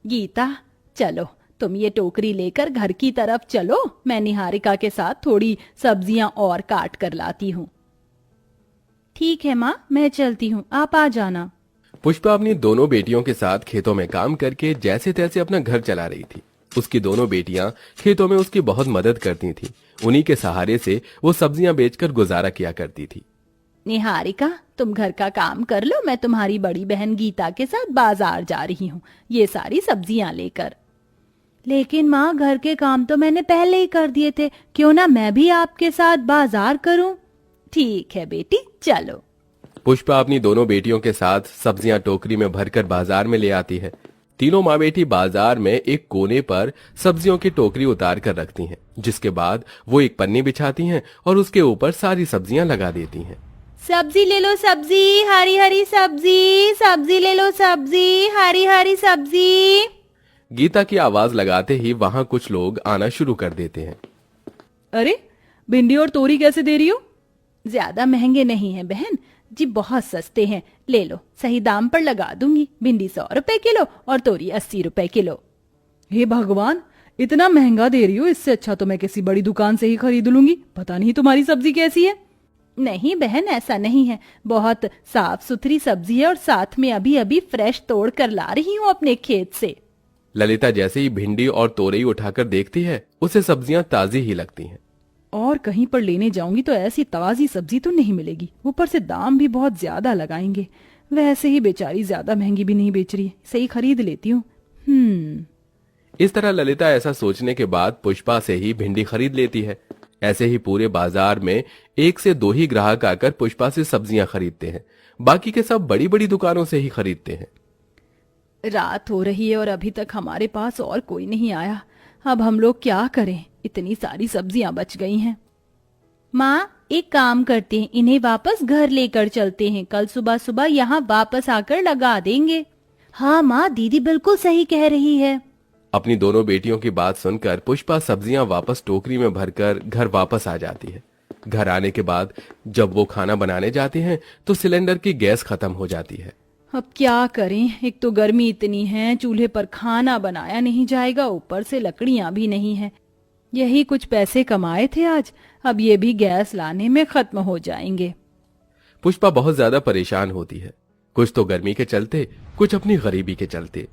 गीता, चलो तुम ये टोकरी लेकर घर की तरफ चलो, मैं निहारिका के साथ थोड़ी सब्जियां और काट कर लाती हूँ। ठीक है माँ, मैं चलती हूँ, आप आ जाना। पुष्पा अपनी दोनों बेटियों के साथ खेतों में काम करके जैसे तैसे अपना घर चला रही थी। उसकी दोनों बेटियां खेतों में उसकी बहुत मदद करती थीं। उन्हीं के सहारे से वो सब्जियां बेचकर गुजारा किया करती थी। निहारिका, तुम घर का काम कर लो, मैं तुम्हारी बड़ी बहन गीता के साथ बाजार जा रही हूँ ये सारी सब्जियां लेकर। लेकिन माँ, घर के काम तो मैंने पहले ही कर दिए थे, क्यों ना मैं भी आपके साथ बाजार करूं? ठीक है बेटी, चलो। पुष्पा अपनी दोनों बेटियों के साथ सब्जियां टोकरी में भरकर बाजार में ले आती है। तीनों माँ बेटी बाजार में एक कोने पर सब्जियों की टोकरी उतार कर रखती हैं, जिसके बाद वो एक पन्नी बिछाती हैं और उसके ऊपर सारी सब्जियां लगा देती हैं। सब्जी ले लो, सब्जी, हरी हरी सब्जी, सब्जी ले लो, सब्जी, हरी हरी सब्जी। गीता की आवाज लगाते ही वहां कुछ लोग आना शुरू कर देते हैं। अरे, भिंडी और तोरी कैसे दे रही हो? ज्यादा महंगे नहीं है बहन जी, बहुत सस्ते हैं, ले लो, सही दाम पर लगा दूंगी। भिंडी 100 रुपए किलो और तोरी 80 रुपए किलो। हे भगवान, इतना महंगा दे रही हो, इससे अच्छा तो मैं किसी बड़ी दुकान से ही खरीद लूंगी। पता नहीं तुम्हारी सब्जी कैसी है। नहीं बहन, ऐसा नहीं है, बहुत साफ सुथरी सब्जी है और साथ में अभी अभी फ्रेश तोड़ कर ला रही हूँ अपने खेत से। ललिता जैसे ही भिंडी और तोरई उठाकर देखती है, उसे सब्जियां ताजी ही लगती हैं। और कहीं पर लेने जाऊंगी तो ऐसी ताजी सब्जी तो नहीं मिलेगी, ऊपर से दाम भी बहुत ज्यादा लगाएंगे। वैसे ही बेचारी ज्यादा महंगी भी नहीं बेच रही है, सही खरीद लेती हूँ। इस तरह ललिता ऐसा सोचने के बाद पुष्पा से ही भिंडी खरीद लेती है। ऐसे ही पूरे बाजार में 1 से 2 ही ग्राहक आकर पुष्पा से सब्जियां खरीदते हैं। बाकी के सब बड़ी बड़ी दुकानों से ही खरीदते हैं। रात हो रही है और अभी तक हमारे पास और कोई नहीं आया। अब हम लोग क्या करें, इतनी सारी सब्जियां बच गई हैं। माँ, एक काम करते हैं, इन्हें वापस घर लेकर चलते हैं, कल सुबह सुबह यहाँ वापस आकर लगा देंगे। हाँ माँ, दीदी बिल्कुल सही कह रही है। अपनी दोनों बेटियों की बात सुनकर पुष्पा सब्जियां वापस टोकरी में भरकर घर वापस आ जाती है। घर आने के बाद जब वो खाना बनाने जाती हैं, तो सिलेंडर की गैस खत्म हो जाती है। अब क्या करें, एक तो गर्मी इतनी है, चूल्हे पर खाना बनाया नहीं जाएगा, ऊपर से लकड़ियां भी नहीं है। यही कुछ पैसे कमाए थे आज, अब ये भी गैस लाने में खत्म हो जाएंगे। पुष्पा बहुत ज्यादा परेशान होती है, कुछ तो गर्मी के चलते, कुछ अपनी गरीबी के चलते।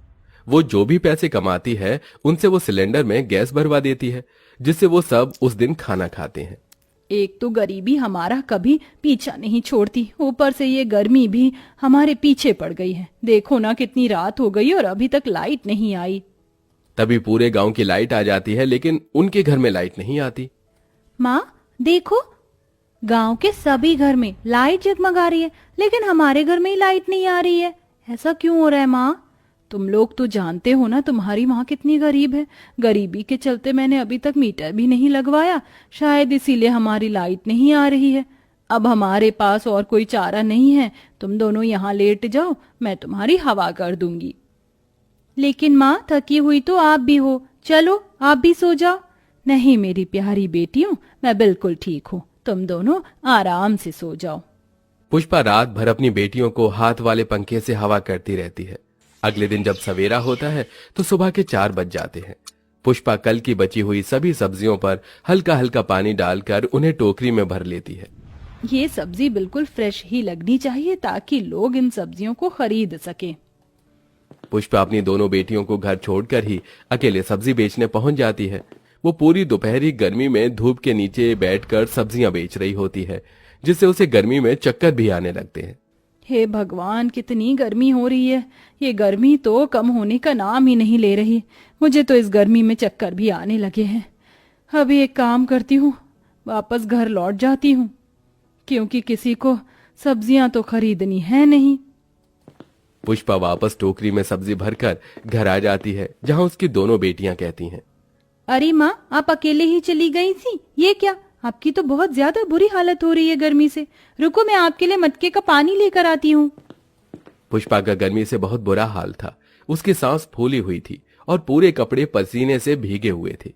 वो जो भी पैसे कमाती है उनसे वो सिलेंडर में गैस भरवा देती है, जिससे वो सब उस दिन खाना खाते हैं। एक तो गरीबी हमारा कभी पीछा नहीं छोड़ती, ऊपर से ये गर्मी भी हमारे पीछे पड़ गई है। देखो ना, कितनी रात हो गई और अभी तक लाइट नहीं आई। तभी पूरे गांव की लाइट आ जाती है, लेकिन उनके घर में लाइट नहीं आती। माँ देखो, गांव के सभी घर में लाइट जगमगा रही है, लेकिन हमारे घर में ही लाइट नहीं आ रही है। ऐसा क्यों हो रहा है माँ? तुम लोग तो जानते हो ना, तुम्हारी माँ कितनी गरीब है। गरीबी के चलते मैंने अभी तक मीटर भी नहीं लगवाया, शायद इसीलिए हमारी लाइट नहीं आ रही है। अब हमारे पास और कोई चारा नहीं है, तुम दोनों यहाँ लेट जाओ, मैं तुम्हारी हवा कर दूंगी। लेकिन माँ, थकी हुई तो आप भी हो, चलो आप भी सो जाओ। नहीं मेरी प्यारी बेटियों, मैं बिल्कुल ठीक हूँ, तुम दोनों आराम से सो जाओ। पुष्पा रात भर अपनी बेटियों को हाथ वाले पंखे से हवा करती रहती है। अगले दिन जब सवेरा होता है तो सुबह के 4 बज जाते हैं। पुष्पा कल की बची हुई सभी सब्जियों पर हल्का हल्का पानी डालकर उन्हें टोकरी में भर लेती है। ये सब्जी बिल्कुल फ्रेश ही लगनी चाहिए ताकि लोग इन सब्जियों को खरीद सकें। पुष्पा अपनी दोनों बेटियों को घर छोड़कर ही अकेले सब्जी बेचने पहुंच जाती है। वो पूरी दोपहरी गर्मी में धूप के नीचे बैठकर सब्जियां बेच रही होती है, जिससे उसे गर्मी में चक्कर भी आने लगते हैं। हे भगवान, कितनी गर्मी हो रही है। ये गर्मी तो कम होने का नाम ही नहीं ले रही। मुझे तो इस गर्मी में चक्कर भी आने लगे हैं। अभी एक काम करती हूँ, वापस घर लौट जाती हूँ, क्योंकि किसी को सब्जियां तो खरीदनी है नहीं। पुष्पा वापस टोकरी में सब्जी भरकर घर आ जाती है, जहां उसकी दोनों बेटियां कहती हैं, अरे माँ, आप अकेले ही चली गई थी, ये क्या? आपकी तो बहुत ज्यादा बुरी हालत हो रही है गर्मी से। रुको, मैं आपके लिए मटके का पानी लेकर आती हूँ। पुष्पा का गर्मी से बहुत बुरा हाल था। उसकी सांस फूली हुई थी और पूरे कपड़े पसीने से भीगे हुए थे।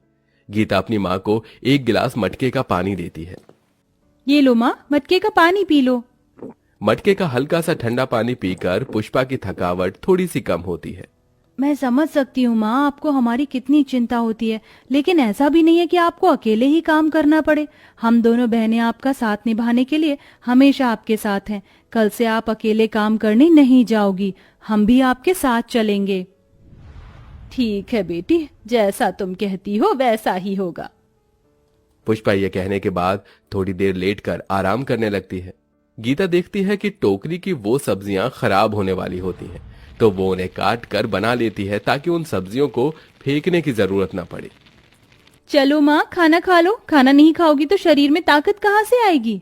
गीता अपनी माँ को 1 गिलास मटके का पानी देती है। ये लो माँ, मटके का पानी पी लो। मटके का हल्का सा ठंडा पानी पीकर पुष्पा की थकावट थोड़ी सी कम होती है। मैं समझ सकती हूँ माँ, आपको हमारी कितनी चिंता होती है, लेकिन ऐसा भी नहीं है कि आपको अकेले ही काम करना पड़े। हम दोनों बहनें आपका साथ निभाने के लिए हमेशा आपके साथ हैं। कल से आप अकेले काम करने नहीं जाओगी, हम भी आपके साथ चलेंगे। ठीक है बेटी, जैसा तुम कहती हो वैसा ही होगा। पुष्पा ये कहने के बाद थोड़ी देर लेटकर आराम करने लगती है। गीता देखती है कि टोकरी की वो सब्जियां खराब होने वाली होती हैं, तो वो उन्हें काट कर बना लेती है ताकि उन सब्जियों को फेंकने की जरूरत ना पड़े। चलो माँ, खाना खा लो। खाना नहीं खाओगी तो शरीर में ताकत कहाँ से आएगी।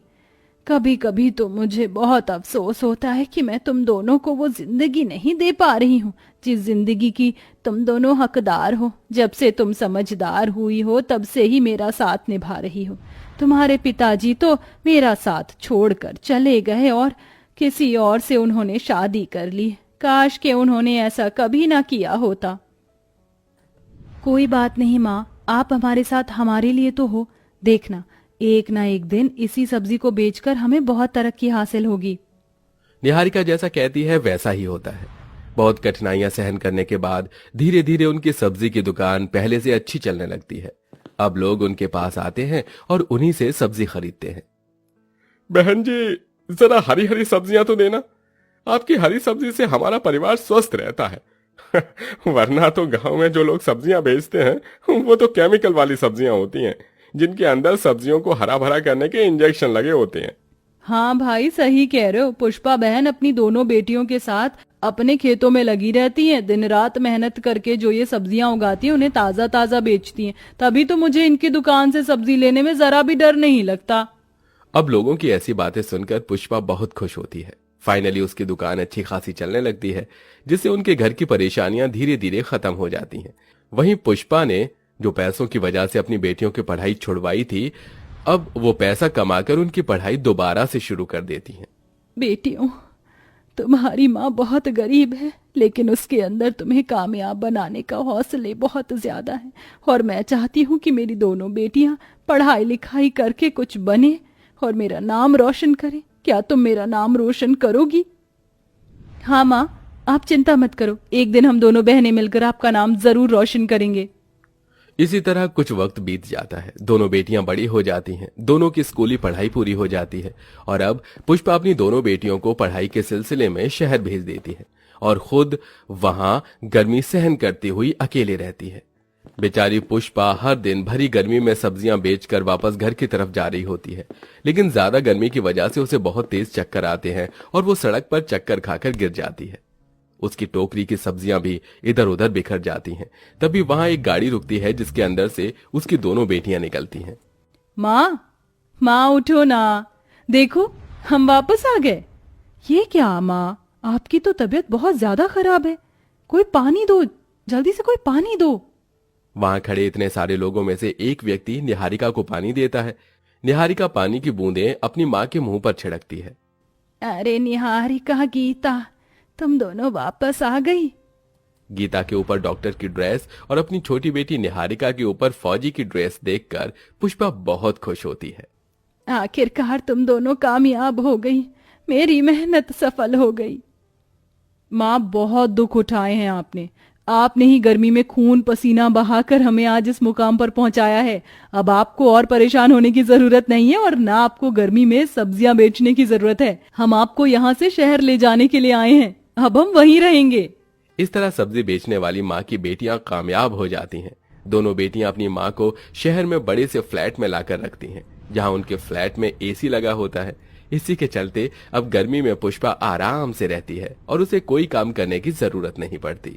कभी कभी तो मुझे बहुत अफसोस होता है कि मैं तुम दोनों को वो जिंदगी नहीं दे पा रही हूँ जिस जिंदगी की तुम दोनों हकदार हो। जब से तुम समझदार हुई हो तब से ही मेरा साथ निभा रही हो। तुम्हारे पिताजी तो मेरा साथ छोड़कर चले गए और किसी और से उन्होंने शादी कर ली। काश के उन्होंने ऐसा कभी ना किया होता। कोई बात नहीं माँ, आप हमारे साथ हमारे लिए तो हो। देखना, एक ना एक दिन इसी सब्जी को बेचकर हमें बहुत तरक्की हासिल होगी। निहारिका जैसा कहती है वैसा ही होता है। बहुत कठिनाइयां सहन करने के बाद धीरे धीरे उनकी सब्जी की दुकान पहले से अच्छी चलने लगती है। अब लोग उनके पास आते हैं और उन्हीं से सब्जी खरीदते हैं। बहन जी, जरा हरी हरी सब्जियां तो देना। आपकी हरी सब्जी से हमारा परिवार स्वस्थ रहता है। वरना तो गांव में जो लोग सब्जियां बेचते हैं वो तो केमिकल वाली सब्जियां होती हैं, जिनके अंदर सब्जियों को हरा भरा करने के इंजेक्शन लगे होते हैं। हाँ भाई, सही कह रहे हो। पुष्पा बहन अपनी दोनों बेटियों के साथ अपने खेतों में लगी रहती हैं। दिन रात मेहनत करके जो ये सब्जियां उगाती हैं उन्हें ताजा ताजा बेचती हैं। तभी तो मुझे इनकी दुकान से सब्जी लेने में जरा भी डर नहीं लगता। अब लोगों की ऐसी बातें सुनकर पुष्पा बहुत खुश होती है। फाइनली उसकी दुकान अच्छी खासी चलने लगती है, जिससे उनके घर की परेशानियां धीरे धीरे खत्म हो जाती हैं। वहीं पुष्पा ने जो पैसों की वजह से अपनी बेटियों की पढ़ाई छुड़वाई थी, अब वो पैसा कमाकर उनकी पढ़ाई दोबारा से शुरू कर देती हैं। बेटियों, तुम्हारी माँ बहुत गरीब है, लेकिन उसके अंदर तुम्हें कामयाब बनाने का हौसले बहुत ज्यादा है। और मैं चाहती हूँ कि मेरी दोनों बेटियां पढ़ाई लिखाई करके कुछ बने और मेरा नाम रोशन करें। क्या तुम मेरा नाम रोशन करोगी? हाँ माँ, आप चिंता मत करो। एक दिन हम दोनों बहनें मिलकर आपका नाम जरूर रोशन करेंगे। इसी तरह कुछ वक्त बीत जाता है। दोनों बेटियां बड़ी हो जाती हैं, दोनों की स्कूली पढ़ाई पूरी हो जाती है और अब पुष्पा अपनी दोनों बेटियों को पढ़ाई के सिलसिले में शहर भेज देती है और खुद वहां गर्मी सहन करती हुई अकेले रहती है। बेचारी पुष्पा हर दिन भरी गर्मी में सब्जियां बेचकर वापस घर की तरफ जा रही होती है, लेकिन ज्यादा गर्मी की वजह से उसे बहुत तेज चक्कर आते हैं और वो सड़क पर चक्कर खाकर गिर जाती है। उसकी टोकरी की सब्जियां भी इधर उधर बिखर जाती हैं। तभी वहां एक गाड़ी रुकती है, जिसके अंदर से उसकी दोनों बेटियां निकलती हैं। माँ उठो ना, देखो हम वापस आ गए। ये क्या माँ, आपकी तो तबीयत बहुत ज्यादा खराब है। कोई पानी दो, जल्दी से कोई पानी दो। वहां खड़े इतने सारे लोगों में से एक व्यक्ति निहारिका को पानी देता है। निहारिका पानी की बूंदें अपनी माँ के मुंह पर छिड़कती है। अरे निहारिका, गीता, तुम दोनों वापस आ गई। गीता के ऊपर डॉक्टर की ड्रेस और अपनी छोटी बेटी निहारिका के ऊपर फौजी की ड्रेस देखकर पुष्पा बहुत खुश होती है। आखिरकार तुम दोनों कामयाब हो गई, मेरी मेहनत सफल हो गई। माँ, बहुत दुख उठाए हैं आपने ही गर्मी में खून पसीना बहाकर हमें आज इस मुकाम पर पहुंचाया है। अब आपको और परेशान होने की जरूरत नहीं है और ना आपको गर्मी में सब्जियां बेचने की जरूरत है। हम आपको यहाँ से शहर ले जाने के लिए आए हैं, अब हम वहीं रहेंगे। इस तरह सब्जी बेचने वाली माँ की बेटियां कामयाब हो जाती हैं। दोनों बेटियां अपनी माँ को शहर में बड़े से फ्लैट में लाकर रखती हैं, जहाँ उनके फ्लैट में एसी लगा होता है। इसी के चलते अब गर्मी में पुष्पा आराम से रहती है और उसे कोई काम करने की जरूरत नहीं पड़ती।